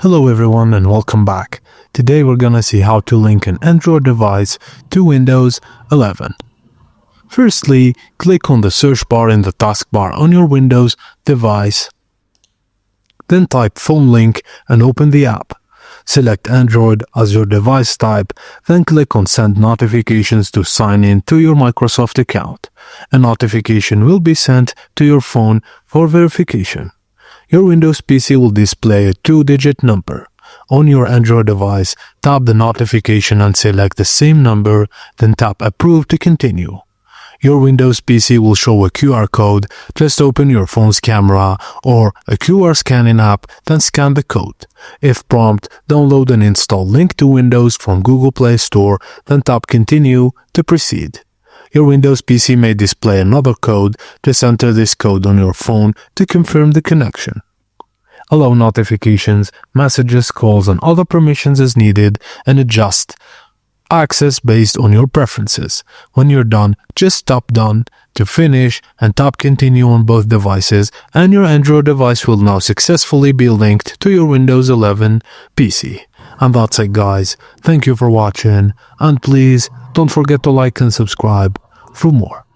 Hello everyone and welcome back. Today we're gonna see how to link an Android device to Windows 11. Firstly, click on the search bar in the taskbar on your Windows device. Then type phone link and open the app. Select Android as your device type, then click on send notifications to sign in to your Microsoft account. A notification will be sent to your phone for verification. Your Windows PC will display a 2-digit number. On your Android device, tap the notification and select the same number, then tap Approve to continue. Your Windows PC will show a QR code. Just open your phone's camera or a QR scanning app, then scan the code. If prompt, download and install Link to Windows from Google Play Store, then tap Continue to proceed. Your Windows PC may display another code. Just enter this code on your phone to confirm the connection. Allow notifications, messages, calls, and other permissions as needed, and adjust access based on your preferences. When you're done, just tap Done to finish and tap Continue on both devices, and your Android device will now successfully be linked to your Windows 11 PC. And that's it, guys. Thank you for watching, and please don't forget to like and subscribe for more.